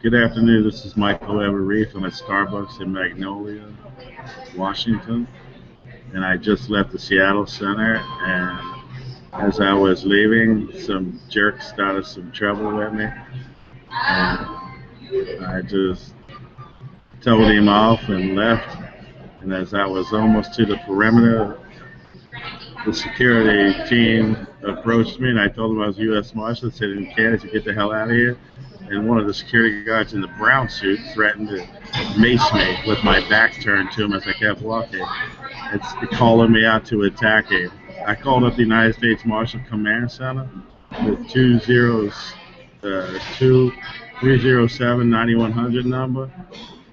Good afternoon. This is Michael Everett. I'm at Starbucks in Magnolia, Washington, and I just left the Seattle Center. And as I was leaving, some jerk started some trouble with me, and I just told him off and left. And as I was almost to the perimeter, the security team approached me, and I told them I was U.S. Marshal. Said, "In Canada, to get the hell out of here." And one of the security guards in the brown suit threatened to mace me with my back turned to him as I kept walking. It's calling me out to attack him. I called up the United States Marshal Command Center with 307 9100 number,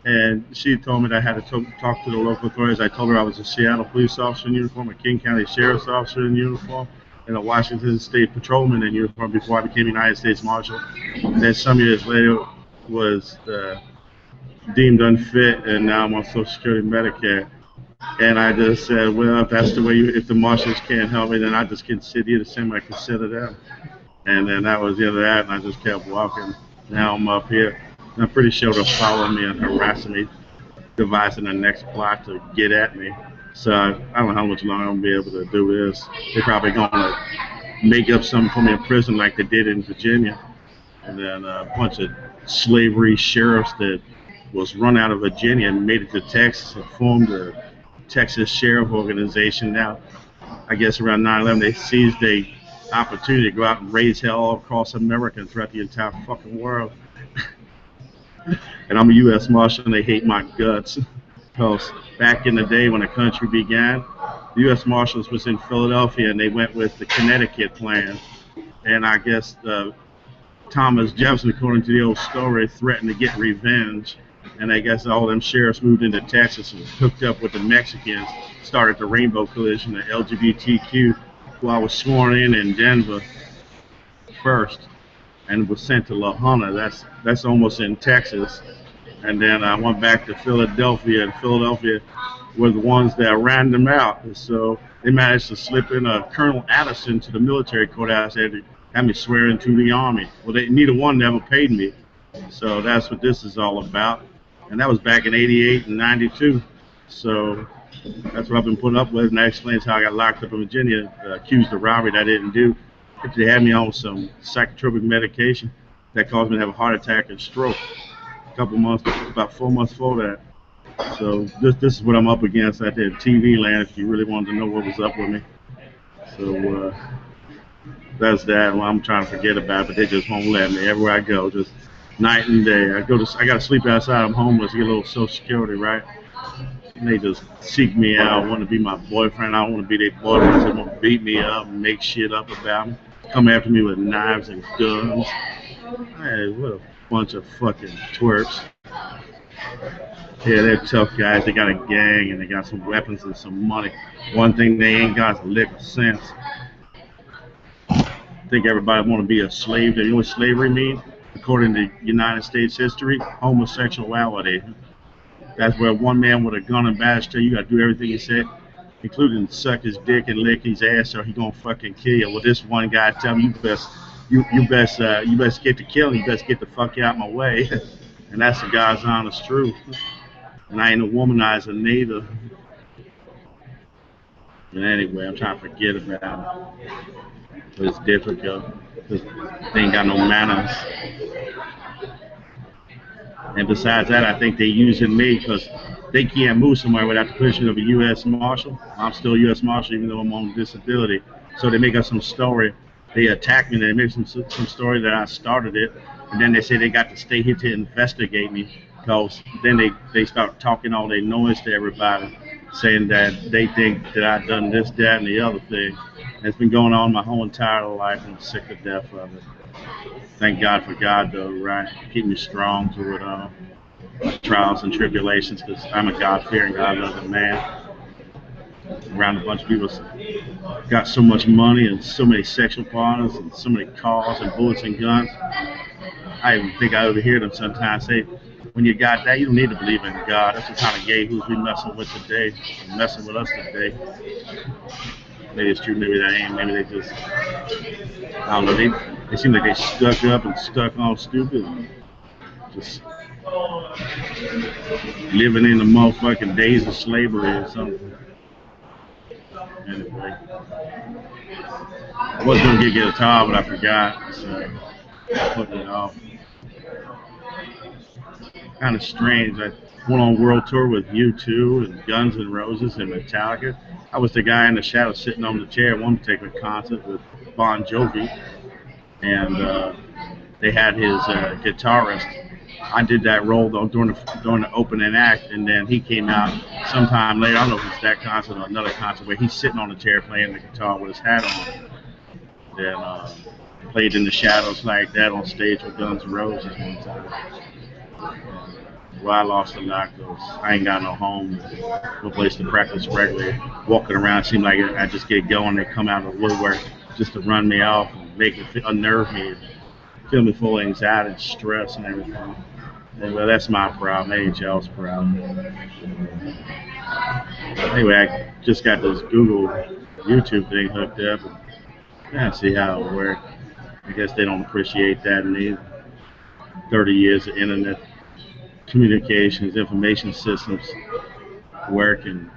and she told me that I had to talk to the local authorities. I told her I was a Seattle police officer in uniform, a King County sheriff's officer in uniform, and a Washington State patrolman in uniform before I became United States Marshal. And then some years later was deemed unfit, and now I'm on Social Security Medicare. And I just said, well, if that's the way if the marshals can't help me, then I just consider the same I consider them. And then that was the end of that, and I just kept walking. Now I'm up here. And I'm pretty sure they'll follow me and harass me, devising the next plot to get at me. So I don't know how much longer I'm gonna be able to do this. They're probably gonna make up something for me in prison like they did in Virginia, and then a bunch of slavery sheriffs that was run out of Virginia and made it to Texas and formed the Texas Sheriff Organization. Now, I guess around 9/11, they seized the opportunity to go out and raise hell all across America and throughout the entire fucking world. And I'm a U.S. Marshal, and they hate my guts. Because back in the day when the country began, the U.S. Marshals was in Philadelphia, and they went with the Connecticut plan. And I guess Thomas Jefferson, according to the old story, threatened to get revenge. And I guess all them sheriffs moved into Texas and hooked up with the Mexicans, started the Rainbow Coalition, the LGBTQ. Well, I was sworn in Denver first and was sent to La Junta. That's almost in Texas. And then I went back to Philadelphia, and Philadelphia were the ones that ran them out. And so they managed to slip in Colonel Addison to the military courthouse and had me swear into the Army. Well, neither one never paid me. So that's what this is all about. And that was back in 88 and 92. So that's what I've been putting up with, and that explains how I got locked up in Virginia, accused of robbery that I didn't do. They had me on some psychotropic medication that caused me to have a heart attack and stroke a couple months, about 4 months before that. So this is what I'm up against out there at TV land, if you really wanted to know what was up with me. So that's that. Well, I'm trying to forget about it, but they just won't let me. Everywhere I go, just night and day. I got to sleep outside. I'm homeless. Get a little Social Security, right? And they just seek me out, want to be my boyfriend. I don't want to be their boyfriend. They want to beat me up and make shit up about me. Come after me with knives and guns. Hey, what a bunch of fucking twerps. Yeah, they're tough guys. They got a gang and they got some weapons and some money. One thing they ain't got is a lick of sense. I think everybody want to be a slave. You know what slavery means? According to United States history, homosexuality. That's where one man with a gun and badge tell you got to do everything he said, including suck his dick and lick his ass, or he gonna fucking kill you. Well, this one guy tell me you best get to killing. You best get the fuck out my way, and that's the God's honest truth. And I ain't a womanizer neither. But anyway, I'm trying to forget about it. But it's difficult. They ain't got no manners. And besides that, I think they're using me because they can't move somewhere without the permission of a U.S. Marshal. I'm still a U.S. Marshal even though I'm on disability. So they make up some story. They attack me. They make some story that I started it. And then they say they got to stay here to investigate me because then they start talking all their noise to everybody, saying that they think that I've done this, that, and the other thing. And it's been going on my whole entire life. I'm sick to death of it. Thank God for God, though, right? Keep me strong through it all. Trials and tribulations, because I'm a God-fearing, God-loving man. Around a bunch of people got so much money and so many sexual partners and so many cars and bullets and guns. I even think I overhear them sometimes say, when you got that, you don't need to believe in God. That's the kind of yahoos we messing with today, messing with us today. Maybe it's true, maybe that ain't. Maybe they just, I don't know, they seem like they stuck up and stuck on stupid. And Just living in the motherfucking days of slavery or something. Anyway, I was gonna get a guitar, but I forgot, so I put it off. Kind of strange. I went on world tour with U2 and Guns N' Roses and Metallica. I was the guy in the shadow sitting on the chair at one particular concert with Bon Jovi, and they had his guitarist. I did that role though during the opening act, and then he came out sometime later. I don't know if it's that concert or another concert where he's sitting on the chair playing the guitar with his hat on. Then played in the shadows like that on stage with Guns N' Roses one time. Well, I lost a lot because I ain't got no home, no place to practice regularly. Walking around, it seemed like I just get going. They come out of the woodwork just to run me off and make me unnerve me, fill me full of anxiety and stress and everything. Anyway, that's my problem. That ain't y'all's problem. Anyway, I just got this Google YouTube thing hooked up. And yeah, see how it works. I guess they don't appreciate that in me. 30 years of internet communications, information systems work, and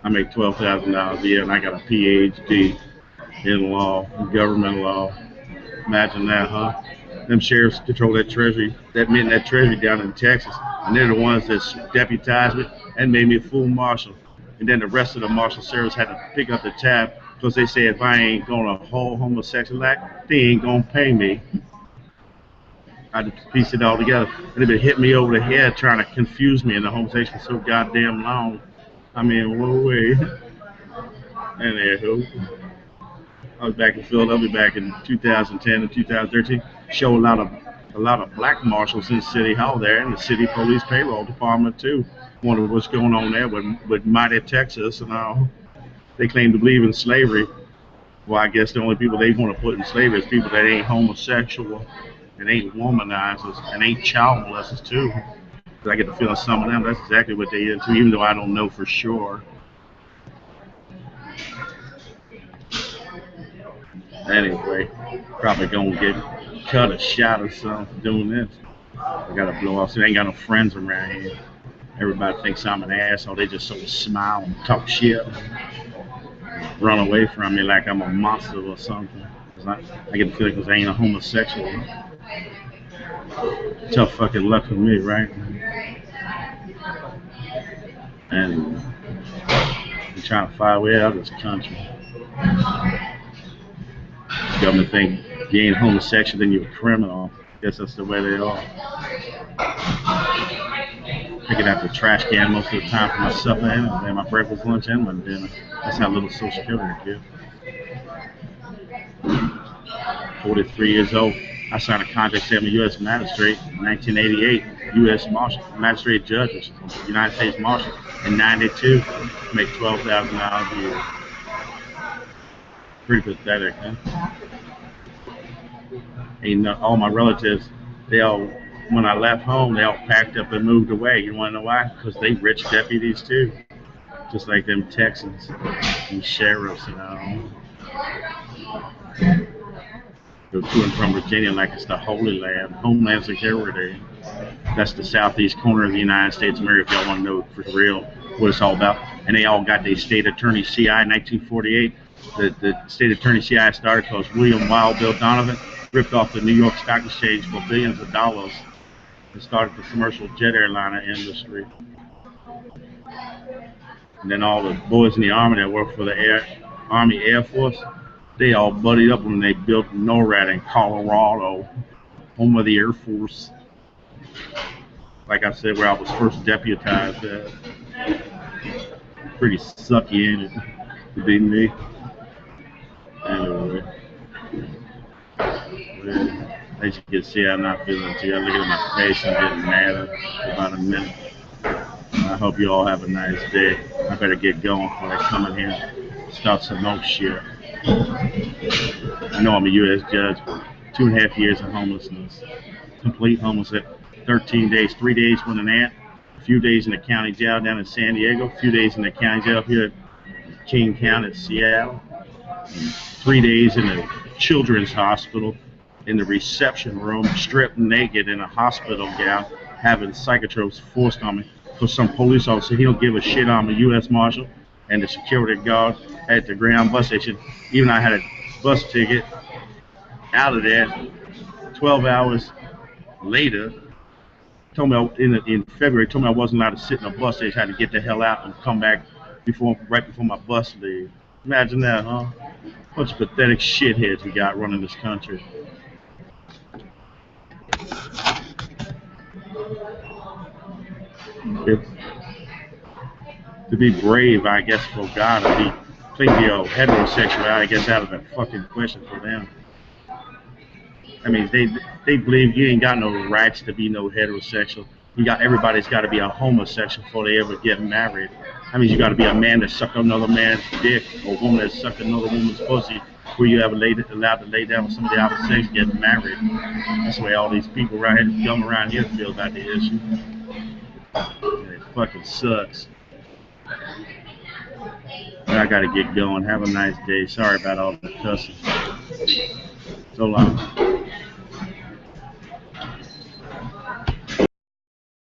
I make $12,000 a year, and I got a PhD in law, government law. Imagine that, huh? Them sheriffs control that treasury, that treasury down in Texas, and they're the ones that deputized me and made me a full marshal. And then the rest of the marshal service had to pick up the tab because they say if I ain't gonna hold homosexual act, they ain't gonna pay me. I had to piece it all together. And they've been hitting me over the head trying to confuse me in the homosexual so goddamn long. I mean, wait. Anywho, I was back in Philadelphia back in 2010 and 2013. Show a lot of black marshals in City Hall there, and the city police payroll department too. Wondered what's going on there with mighty Texas and all. They claim to believe in slavery. Well, I guess the only people they want to put in slavery is people that ain't homosexual and ain't womanizers and ain't child molesters too. But I get the feeling some of them, that's exactly what they into, even though I don't know for sure. Anyway, probably gonna get cut or shot or something for doing this. I gotta blow off. So I ain't got no friends around here. Everybody thinks I'm an asshole. They just sort of smile and talk shit, run away from me like I'm a monster or something. I get the feeling because I ain't a homosexual. Tough fucking luck for me, right? And I'm trying to find a way out of this country. The government think if you ain't homosexual, then you're a criminal. I guess that's the way they are. Picking out the trash can most of the time for my supper and my breakfast, lunch, and my dinner. That's how little Social Security I get. 43 years old. I signed a contract to be a U.S. magistrate in 1988. U.S. Marshal, magistrate judge, United States Marshal. In 92, make $12,000 a year. Pretty pathetic, huh? And all my relatives, when I left home, they all packed up and moved away. You want to know why? Because they rich deputies too, just like them Texans and sheriffs and all. Go to and from Virginia like it's the Holy Land, Homeland Security. That's the southeast corner of the United States of America, if y'all want to know for real what it's all about. And they all got their state attorney CI in 1948. The state attorney CI started because William Wild Bill Donovan ripped off the New York Stock Exchange for billions of dollars and started the commercial jet airliner industry. And then all the boys in the Army that worked for the Army Air Force, they all buddied up when they built NORAD in Colorado, home of the Air Force. Like I said, where I was first deputized at. Pretty sucky, ain't it? To be me. Anyway. Well, as you can see, I'm not feeling too. I look at my face, I'm getting mad about a minute. I hope you all have a nice day. I better get going before I come in here and start some more shit. I know I'm a U.S. judge, but 2.5 years of homelessness. Complete homelessness. 13 days, 3 days with an aunt, a few days in the county jail down in San Diego, a few days in the county jail here at King County, Seattle, 3 days in a children's hospital in the reception room, stripped naked in a hospital gown, having psychotropes forced on me for some police officer. He don't give a shit. I'm a U.S. Marshal and the security guard at the Greyhound bus station. Even I had a bus ticket out of there. 12 hours later, told me in February, told me I wasn't allowed to sit in a bus station. I had to get the hell out and come back right before my bus leave. Imagine that, huh? Bunch of pathetic shitheads we got running this country. If, to be brave, I guess, for God, to be completely heterosexual, I guess, out of the fucking question for them. I mean, they believe you ain't got no rights to be no heterosexual. You got everybody's got to be a homosexual before they ever get married. I mean, you got to be a man that sucked another man's dick, or a woman that sucked another woman's pussy, where you ever allowed to lay down with somebody out of sex, get married. That's the way all these people right here, dumb around here, feel about the issue. And it fucking sucks. But I gotta get going. Have a nice day. Sorry about all the cussing. So long.